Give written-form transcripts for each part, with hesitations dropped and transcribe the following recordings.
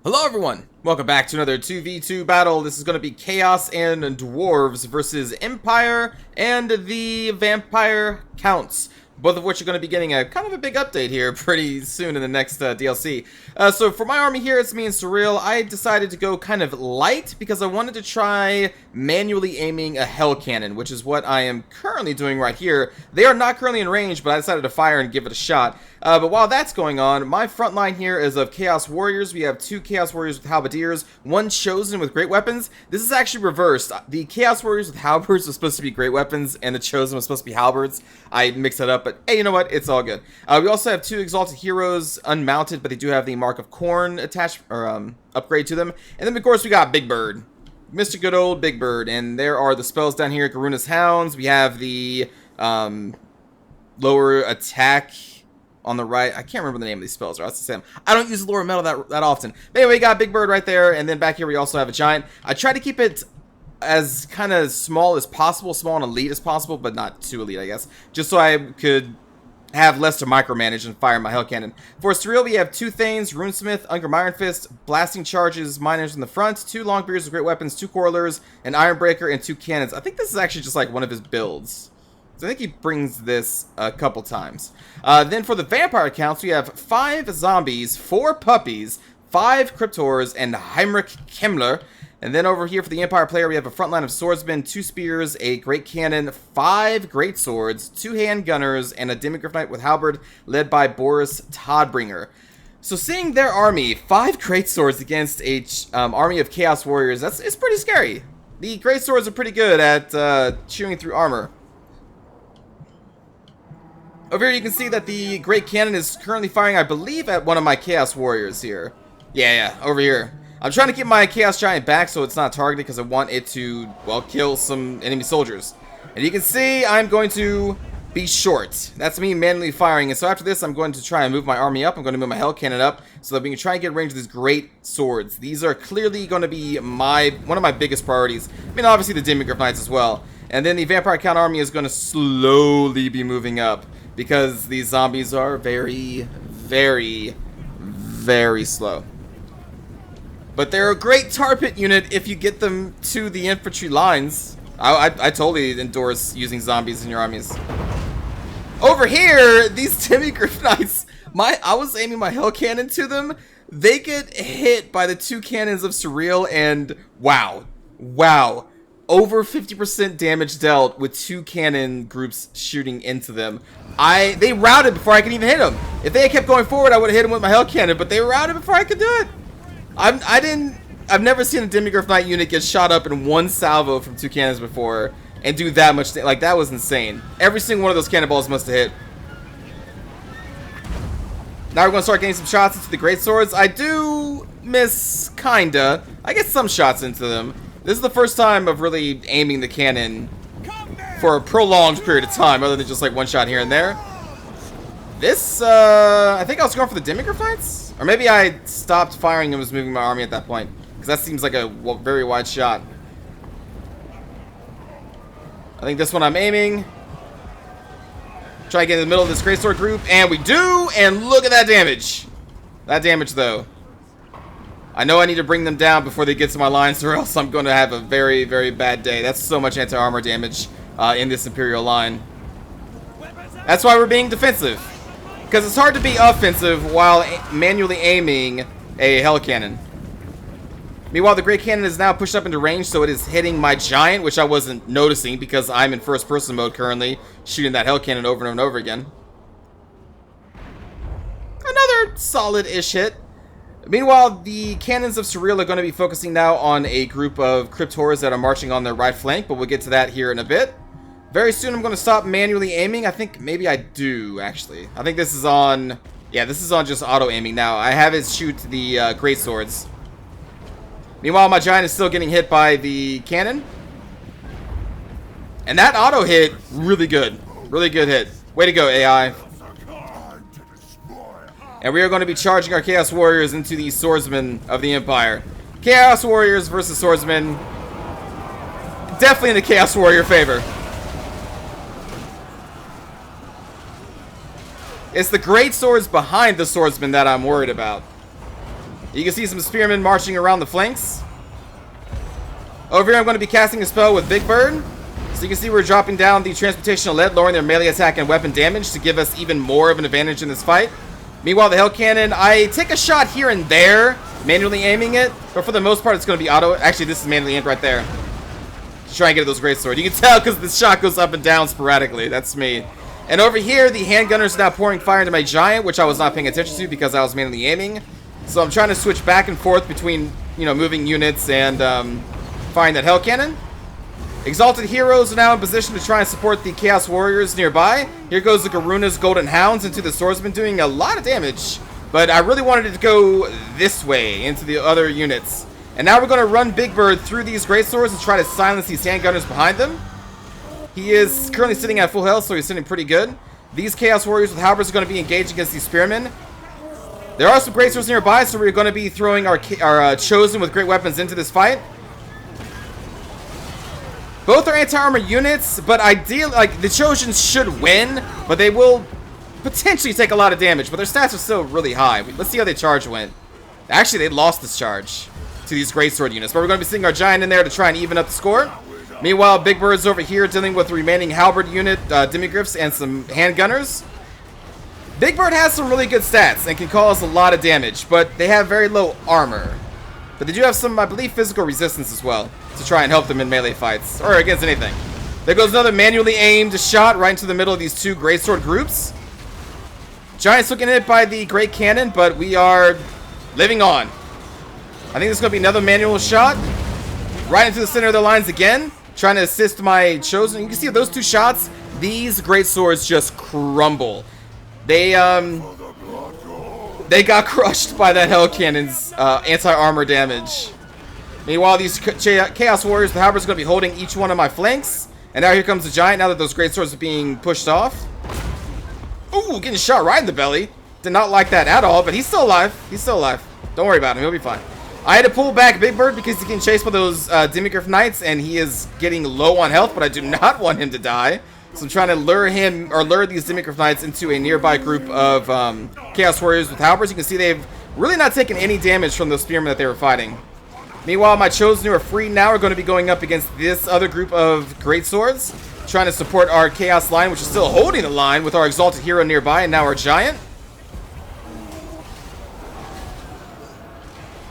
Hello everyone! Welcome back to another 2v2 battle. This is going to be Chaos and Dwarves versus Empire and the Vampire Counts. Both of which are going to be getting a kind of a big update here pretty soon in the next DLC. So for my army here, it's me and Surreal. I decided to go kind of light because I wanted to try manually aiming a Hellcannon, which is what I am currently doing right here. They are not currently in range, but I decided to fire and give it a shot. But while that's going on, my front line here is of Chaos Warriors. We have 2 Chaos Warriors with Halberdiers, 1 Chosen with Great Weapons. This is actually reversed. The Chaos Warriors with Halberds was supposed to be Great Weapons, and the Chosen was supposed to be Halberds. I mixed it up, but hey, you know what? It's all good. We also have 2 Exalted Heroes unmounted, but they do have the Mark of Corn attached, or upgrade to them. And then, of course, we got Big Bird. Mr. Good Old Big Bird. And there are the spells down here. Garuna's Hounds. We have the lower attack on the right. I can't remember the name of these spells. I don't use lower metal that often. But anyway, we got Big Bird right there. And then back here we also have a Giant. I try to keep it as kind of small as possible. Small and elite as possible, but not too elite, I guess. Just so I could have less to micromanage and fire my Hellcannon. For Surreal, we have 2 Thanes, Runesmith, Ungrim Iron Fist, Blasting Charges, Miners in the front, 2 Longbeards with Great Weapons, 2 Quarrelers, an Ironbreaker, and 2 Cannons. I think this is actually just like one of his builds. So I think he brings this a couple times. Then for the Vampire Counts, we have 5 Zombies, 4 Puppies, 5 Cryptors, and Heinrich Himmler. And then over here for the Empire player, we have a front line of Swordsmen, 2 Spears, a Great Cannon, 5 Great Swords, 2 Handgunners, and a Demigryph Knight with Halberd, led by Boris Todbringer. So seeing their army, 5 Great Swords against a army of Chaos Warriors, it's pretty scary. The Great Swords are pretty good at chewing through armor. Over here you can see that the Great Cannon is currently firing, I believe, at one of my Chaos Warriors here. Yeah, over here. I'm trying to get my Chaos Giant back so it's not targeted because I want it to, well, kill some enemy soldiers. And you can see I'm going to be short. That's me manually firing. And so after this, I'm going to try and move my army up. I'm going to move my Hellcannon up so that we can try and get range of these Great Swords. These are clearly going to be one of my biggest priorities. I mean, obviously the Demigryph Knights as well. And then the Vampire Count army is going to slowly be moving up because these zombies are very, very, very slow. But they're a great tar pit unit if you get them to the infantry lines. I totally endorse using zombies in your armies. Over here, these Demigryph Knights, I was aiming my Hellcannon to them. They get hit by the 2 cannons of Surreal, and wow. Over 50% damage dealt with 2 cannon groups shooting into them. They routed before I could even hit them. If they had kept going forward, I would have hit them with my Hellcannon, but they routed before I could do it. I've never seen a Demigryph Knight unit get shot up in 1 salvo from 2 cannons before and do that much. Like, that was insane. Every single one of those cannonballs must have hit. Now we're going to start getting some shots into the Great Swords. I do miss, kinda. I get some shots into them. This is the first time of really aiming the cannon for a prolonged period of time, other than just like 1 shot here and there. This, I think I was going for the Demigryph Knights? Or maybe I stopped firing and was moving my army at that point. Because that seems like a very wide shot. I think this one I'm aiming. Try to get in the middle of this Great Sword group. And we do! And look at that damage! That damage, though. I know I need to bring them down before they get to my lines, or else I'm going to have a very, very bad day. That's so much anti-armor damage in this Imperial line. That's why we're being defensive. Because it's hard to be offensive while manually aiming a Hellcannon. Meanwhile, the Great Cannon is now pushed up into range, so it is hitting my Giant, which I wasn't noticing because I'm in first-person mode currently, shooting that Hellcannon over and over again. Another solid-ish hit. Meanwhile, the Cannons of Surreal are going to be focusing now on a group of Cryptors that are marching on their right flank, but we'll get to that here in a bit. Very soon I'm going to stop manually aiming. I think maybe I do, actually. I think this is on... Yeah, this is on just auto-aiming now. I have it shoot the Great Swords. Meanwhile, my Giant is still getting hit by the cannon. And that auto hit, really good. Really good hit. Way to go, AI. And we are going to be charging our Chaos Warriors into the Swordsmen of the Empire. Chaos Warriors versus Swordsmen. Definitely in the Chaos Warrior favor. It's the Great Swords behind the Swordsmen that I'm worried about. You can see some spearmen marching around the flanks. Over here, I'm going to be casting a spell with Big Bird. So you can see we're dropping down the transportational lead, lowering their melee attack and weapon damage to give us even more of an advantage in this fight. Meanwhile, the Hellcannon, I take a shot here and there, manually aiming it, but for the most part, it's going to be auto. Actually, this is manually aimed right there. Just try and get those greatsword. You can tell because the shot goes up and down sporadically. That's me. And over here, the handgunners are now pouring fire into my giant, which I was not paying attention to because I was manually aiming. So I'm trying to switch back and forth between, you know, moving units and firing that Hellcannon. Exalted heroes are now in position to try and support the Chaos Warriors nearby. Here goes the Garuna's Golden Hounds into the swordsman, doing a lot of damage. But I really wanted it to go this way, into the other units. And now we're going to run Big Bird through these greatswords and try to silence these handgunners behind them. He is currently sitting at full health, so he's sitting pretty good. These Chaos Warriors with halberds are going to be engaged against these spearmen. There are some greatswords nearby, so we're going to be throwing our Chosen with great weapons into this fight. Both are anti-armor units, but ideally, like, the Trojans should win, but they will potentially take a lot of damage, but their stats are still really high. Let's see how their charge went. Actually, they lost this charge to these greatsword units, but we're going to be sending our giant in there to try and even up the score. Meanwhile, Big Bird's over here dealing with the remaining halberd unit, demigriffs, and some handgunners. Big Bird has some really good stats and can cause a lot of damage, but they have very low armor. But they do have some, I believe, physical resistance as well to try and help them in melee fights, or against anything. There goes another manually aimed shot right into the middle of these two greatsword groups. Giant's looking hit by the great cannon, but we are living on. I think this is going to be another manual shot right into the center of their lines again, trying to assist my Chosen. You can see those two shots, these greatswords just crumble. They got crushed by that Hellcannon's anti-armor damage. Meanwhile, these Chaos Warriors, the halberds, are going to be holding each one of my flanks. And now here comes the giant, now that those great swords are being pushed off. Ooh, getting shot right in the belly. Did not like that at all, but he's still alive. He's still alive. Don't worry about him, he'll be fine. I had to pull back Big Bird because he's getting chased by those Demigriff Knights, and he is getting low on health, but I do not want him to die. So I'm trying to lure these Demigriff Knights into a nearby group of Chaos Warriors with halberds. You can see they've really not taken any damage from those spearmen that they were fighting. Meanwhile, my Chosen who are free now are going to be going up against this other group of greatswords, trying to support our Chaos line, which is still holding the line with our Exalted Hero nearby, and now our Giant.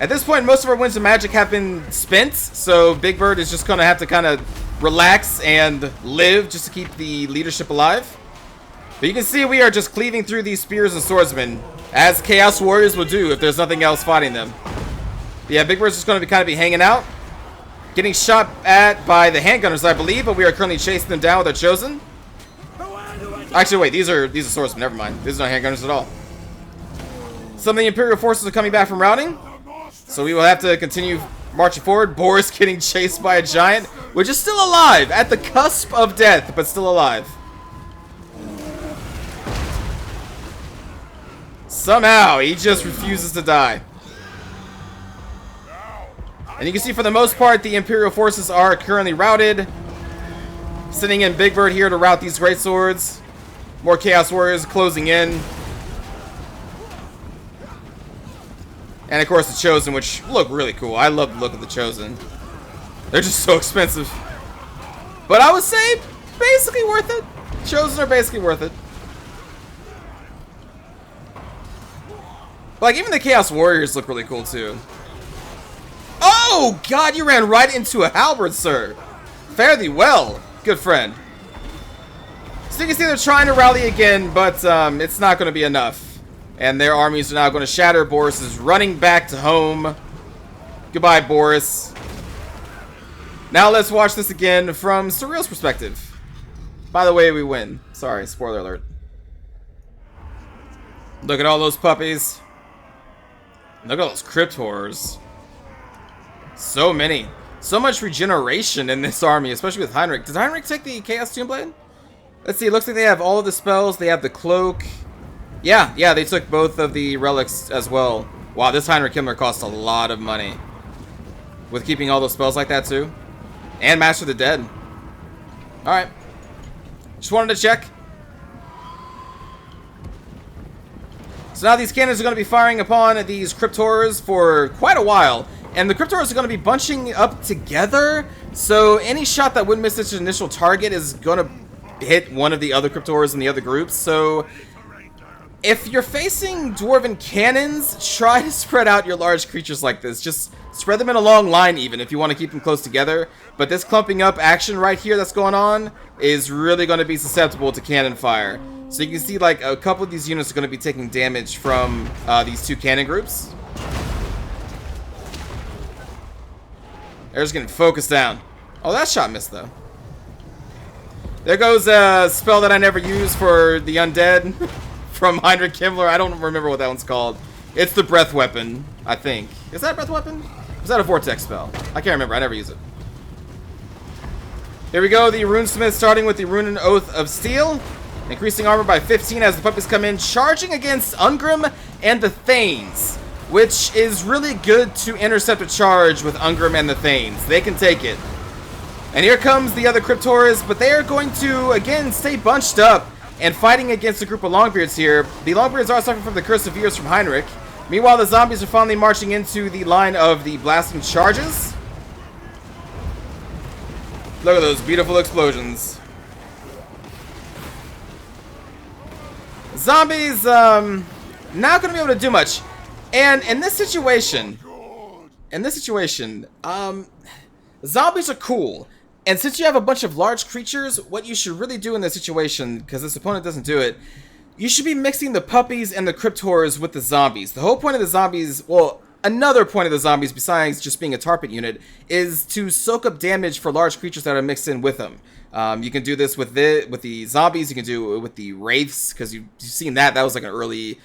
At this point, most of our Winds of Magic have been spent, so Big Bird is just going to have to kind of relax and live just to keep the leadership alive. But you can see we are just cleaving through these spears and swordsmen, as Chaos Warriors will do if there's nothing else fighting them. But yeah, Big Bird's just going to be kind of hanging out, getting shot at by the handgunners, I believe, but we are currently chasing them down with our Chosen. Actually, wait, these are swordsmen. Never mind. These are not handgunners at all. Some of the Imperial forces are coming back from routing, so we will have to continue marching forward. Boris getting chased by a giant, which is still alive, at the cusp of death, but still alive. Somehow, he just refuses to die. And you can see for the most part, the Imperial forces are currently routed. Sitting in Big Bird here to rout these greatswords. More Chaos Warriors closing in. And of course the Chosen, which look really cool. I love the look of the Chosen. They're just so expensive. But I would say, basically worth it. Chosen are basically worth it. Like, even the Chaos Warriors look really cool too. Oh, God, you ran right into a halberd, sir. Fare thee well, good friend. So you can see they're trying to rally again, but it's not going to be enough. And their armies are now going to shatter. Boris is running back to home. Goodbye, Boris. Now let's watch this again from Surreal's perspective. By the way, we win. Sorry, spoiler alert. Look at all those puppies. Look at those crypt horrors. So many. So much regeneration in this army, especially with Heinrich. Does Heinrich take the Chaos Tombblade? Let's see, it looks like they have all of the spells. They have the cloak. Yeah, they took both of the relics as well. Wow, this Heinrich Himmler costs a lot of money. With keeping all those spells like that too. And Master the Dead. Alright. Just wanted to check. So now these cannons are going to be firing upon these Cryptors for quite a while. And the Cryptors are going to be bunching up together. So any shot that would miss its initial target is going to hit one of the other Cryptors in the other groups. So if you're facing Dwarven cannons, try to spread out your large creatures like this. Just spread them in a long line even if you want to keep them close together. But this clumping up action right here that's going on is really going to be susceptible to cannon fire. So you can see like a couple of these units are going to be taking damage from these two cannon groups. They're just getting focused down. Oh, that shot missed though. There goes a spell that I never used for the undead from Heinrich Himmler. I don't remember what that one's called. It's the breath weapon, I think. Is that a breath weapon? Is that a vortex spell? I can't remember. I never use it. Here we go. The Runesmith starting with the Rune Oath of Steel. Increasing armor by 15 as the puppies come in. Charging against Ungrim and the Thanes. Which is really good to intercept a charge with Ungrim and the Thanes. They can take it. And here comes the other Cryptors, but they are going to, again, stay bunched up and fighting against a group of Longbeards here. The Longbeards are suffering from the Curse of Years from Heinrich. Meanwhile, the zombies are finally marching into the line of the blasting charges. Look at those beautiful explosions. Zombies, not going to be able to do much. And in this situation, zombies are cool. And since you have a bunch of large creatures, what you should really do in this situation, because this opponent doesn't do it, you should be mixing the puppies and the Cryptors with the zombies. The whole point of the zombies, well, another point of the zombies besides just being a target unit, is to soak up damage for large creatures that are mixed in with them. You can do this with the zombies, you can do it with the wraiths, because you've seen that. That was like an early,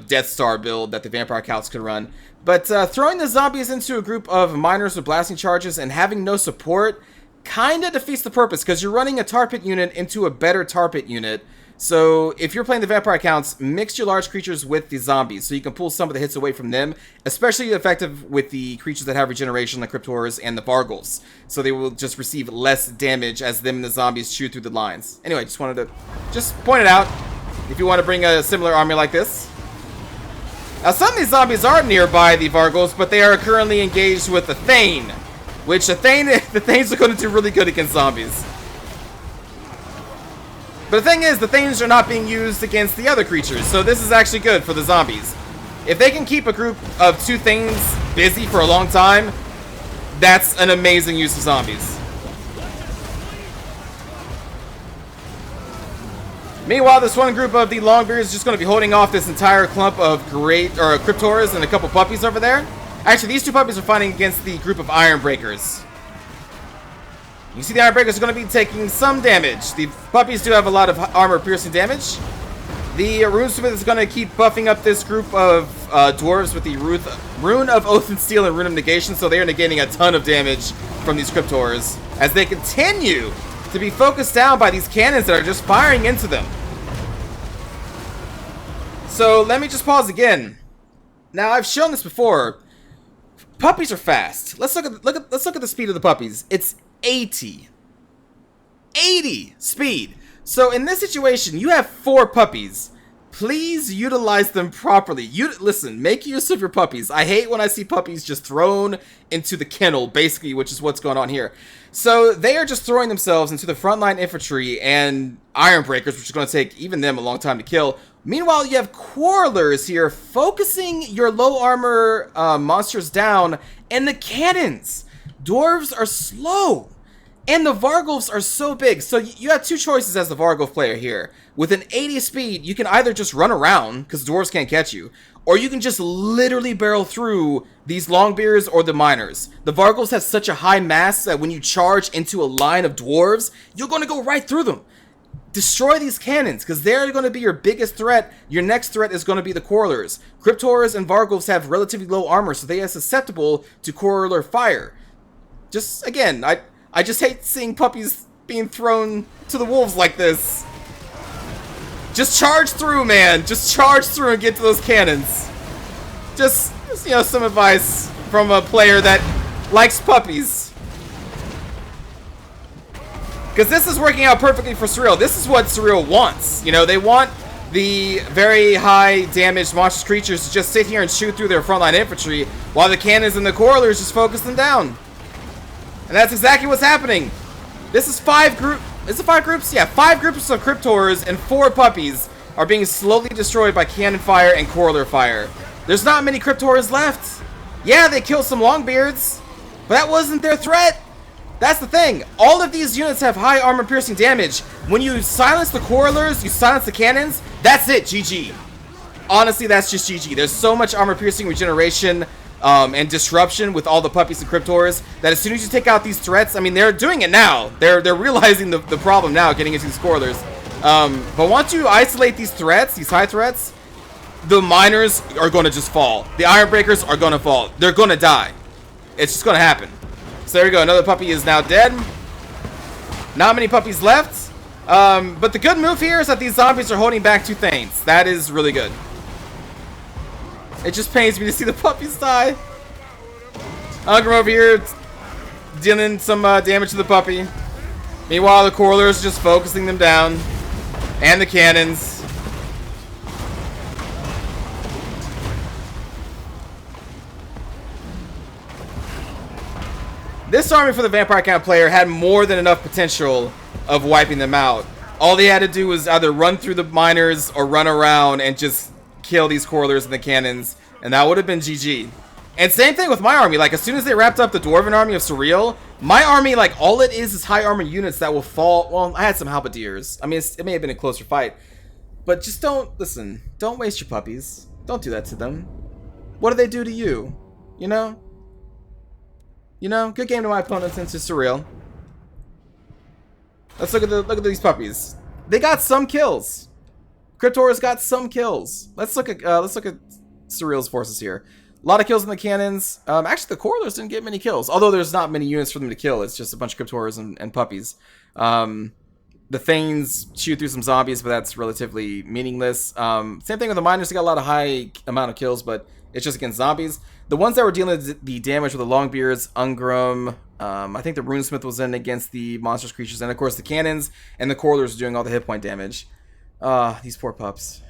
Death Star build that the Vampire Counts could run. But throwing the zombies into a group of miners with blasting charges and having no support kind of defeats the purpose, because you're running a tar pit unit into a better tar pit unit. So if you're playing the Vampire Counts, mix your large creatures with the zombies so you can pull some of the hits away from them, especially effective with the creatures that have regeneration like Cryptors and the Vargals. So they will just receive less damage as them and the zombies chew through the lines. Anyway, just wanted to point it out if you want to bring a similar army like this. Now some of these zombies are nearby the Vargals, but they are currently engaged with the Thane, which the Thanes are going to do really good against zombies. But the thing is, the Thanes are not being used against the other creatures, so this is actually good for the zombies. If they can keep a group of two Thanes busy for a long time, that's an amazing use of zombies. Meanwhile, this one group of the Longbeards is just going to be holding off this entire clump of Cryptors and a couple puppies over there. Actually, these two puppies are fighting against the group of Ironbreakers. You see the Ironbreakers are going to be taking some damage. The puppies do have a lot of armor-piercing damage. The Runesmith is going to keep buffing up this group of dwarves with the Rune of Oath and Steel and Rune of Negation, so they are negating a ton of damage from these Cryptors as they continue to be focused down by these cannons that are just firing into them. So let me just pause again. Now, I've shown this before. Puppies are fast. Let's look at the speed of the puppies. It's 80 speed. So in this situation, you have 4 puppies. Please utilize them properly. Listen, make use of your puppies. I hate when I see puppies just thrown into the kennel, basically, which is what's going on here. So they are just throwing themselves into the frontline infantry and Ironbreakers, which is going to take even them a long time to kill. Meanwhile, you have Quarrelers here focusing your low armor monsters down, and the cannons. Dwarves are slow, and the Vargulfs are so big. So you have 2 choices as the Vargulf player here. With an 80 speed, you can either just run around, because dwarves can't catch you, or you can just literally barrel through these Longbeards or the Miners. The Vargulfs have such a high mass that when you charge into a line of dwarves, you're going to go right through them. Destroy these cannons, because they're going to be your biggest threat. Your next threat is going to be the Quarrelers. Cryptors and Vargulfs have relatively low armor, so they are susceptible to Quarreler fire. Just, again, I just hate seeing puppies being thrown to the wolves like this. Just charge through, man. Just charge through and get to those cannons. Just some advice from a player that likes puppies. Because this is working out perfectly for Surreal. This is what Surreal wants. They want the very high damage monstrous creatures to just sit here and shoot through their frontline infantry, while the cannons and the correlers just focus them down. And that's exactly what's happening. This is 5 groups. Is it 5 groups? Yeah, 5 groups of Cryptors and 4 puppies are being slowly destroyed by cannon fire and correler fire. There's not many Cryptors left. Yeah, they killed some Longbeards, but that wasn't their threat. That's the thing. All of these units have high armor piercing damage. When you silence the correlers, you silence the cannons, that's it, GG. Honestly, that's just GG. There's so much armor piercing regeneration and disruption with all the puppies and Cryptors that as soon as you take out these threats, I mean, they're doing it now. They're realizing the problem now, getting into these correlers. But once you isolate these threats, these high threats, the miners are going to just fall. The Iron Breakers are going to fall. They're going to die. It's just going to happen. So there we go. Another puppy is now dead. Not many puppies left. But the good move here is that these zombies are holding back 2 Thanes. That is really good. It just pains me to see the puppies die. Ungram over here dealing some damage to the puppy. Meanwhile, the correlers just focusing them down. And the cannons. This army for the Vampire Count player had more than enough potential of wiping them out. All they had to do was either run through the miners or run around and just kill these correlers and the cannons, and that would have been GG. And same thing with my army. Like, as soon as they wrapped up the Dwarven army of Surreal, my army, like, all it is high armor units that will fall. Well, I had some halberdiers. I mean, it may have been a closer fight, but just don't listen. Don't waste your puppies. Don't do that to them. What do they do to you? You know? You know, good game to my opponents into Surreal. Let's look at these puppies. They got some kills. Cryptors got some kills. Let's look at Surreal's forces here. A lot of kills in the cannons. Actually, the correlers didn't get many kills, although there's not many units for them to kill. It's just a bunch of Cryptors and puppies. The Thanes shoot through some zombies, but that's relatively meaningless. Same thing with the miners. They got a lot of high amount of kills, but it's just against zombies. The ones that were dealing with the damage were the Longbeards, Ungram. I think the Runesmith was in against the monstrous creatures, and of course the cannons and the correlers doing all the hit point damage. These poor pups.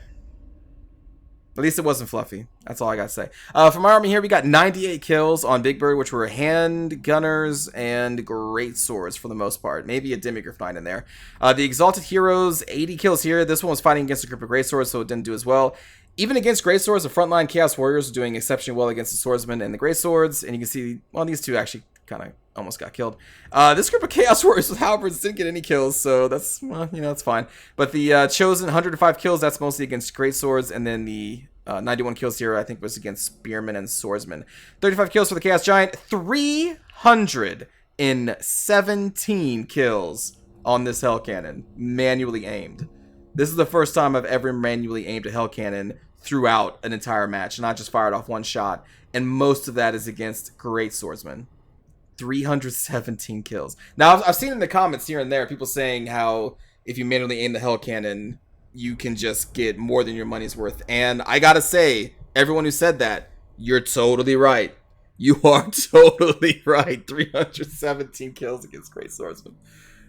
At least it wasn't fluffy. That's all I gotta say. For my army here, we got 98 kills on Big Bird, which were hand gunners and great swords for the most part. Maybe a Demigryph Knight in there. The Exalted Heroes, 80 kills here. This one was fighting against a group of great swords, so it didn't do as well. Even against great swords, the frontline Chaos Warriors are doing exceptionally well against the swordsmen and the great swords. And you can see, well, these two actually kind of almost got killed. This group of Chaos Warriors with halberds didn't get any kills, so that's, well, you know, that's fine. But the Chosen 105 kills, that's mostly against great swords, and then the 91 kills here, I think, was against spearmen and swordsmen. 35 kills for the Chaos Giant, 317 kills on this Hellcannon, manually aimed. This is the first time I've ever manually aimed a Hellcannon throughout an entire match, not just fired off one shot, and most of that is against great swordsmen. 317 kills. Now, I've seen in the comments here and there people saying how if you manually aim the Hellcannon, you can just get more than your money's worth. And I gotta say, everyone who said that, you're totally right. You are totally right. 317 kills against great swordsmen.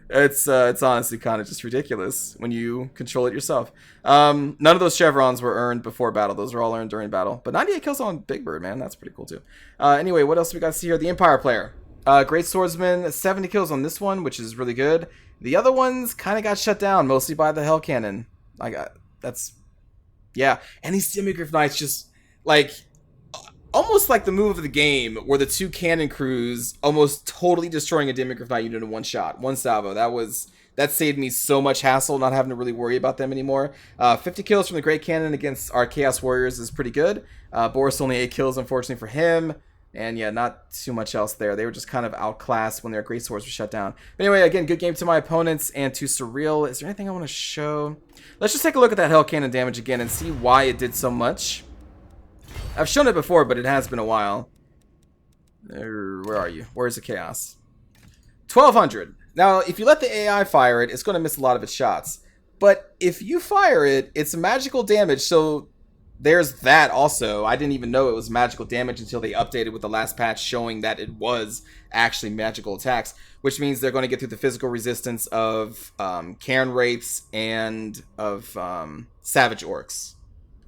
It's honestly kind of just ridiculous when you control it yourself. None of those chevrons were earned before battle. Those were all earned during battle. But 98 kills on Big Bird, man. That's pretty cool, too. Anyway, what else we got to see here? The Empire player. Great Swordsman, 70 kills on this one, which is really good. The other ones kind of got shut down, mostly by the Hellcannon. Yeah. And these Demigryph Knights just, like, almost like the move of the game, where the 2 cannon crews almost totally destroying a Demigryph Knight unit in one shot, one salvo. That saved me so much hassle, not having to really worry about them anymore. 50 kills from the Great Cannon against our Chaos Warriors is pretty good. Boris only 8 kills, unfortunately, for him. And yeah, not too much else there. They were just kind of outclassed when their great swords were shut down. But anyway, again, good game to my opponents and to Surreal. Is there anything I want to show? Let's just take a look at that Hellcannon damage again and see why it did so much. I've shown it before, but it has been a while. Where are you? Where's the Chaos? 1200. Now, if you let the AI fire it, it's going to miss a lot of its shots. But if you fire it, it's magical damage, so there's that also. I didn't even know it was magical damage until they updated with the last patch showing that it was actually magical attacks, which means they're going to get through the physical resistance of Cairn Wraiths and of Savage Orcs.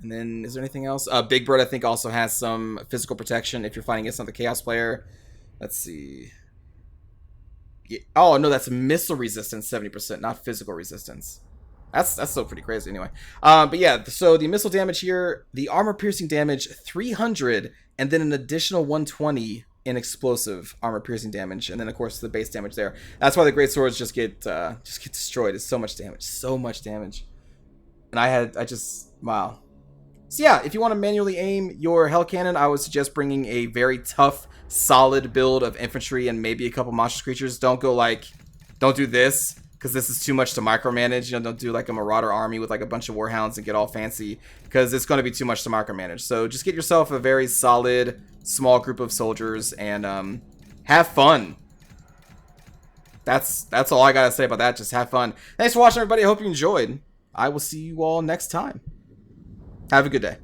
And then, is there anything else? Big Bird, I think, also has some physical protection if you're fighting against another Chaos player. Let's see. Yeah. Oh, no, that's missile resistance, 70%, not physical resistance. That's still pretty crazy anyway. But yeah, so the missile damage here, the armor-piercing damage, 300, and then an additional 120 in explosive armor-piercing damage. And then, of course, the base damage there. That's why the Great Swords just get destroyed. It's so much damage. So much damage. And wow. So yeah, if you want to manually aim your Hellcannon, I would suggest bringing a very tough, solid build of infantry and maybe a couple monstrous creatures. Don't do this, because this is too much to micromanage. You know, don't do like a Marauder army with like a bunch of Warhounds and get all fancy, because it's going to be too much to micromanage. So just get yourself a very solid, small group of soldiers and have fun. That's all I gotta say about that. Just have fun. Thanks for watching, everybody. I hope you enjoyed. I will see you all next time. Have a good day.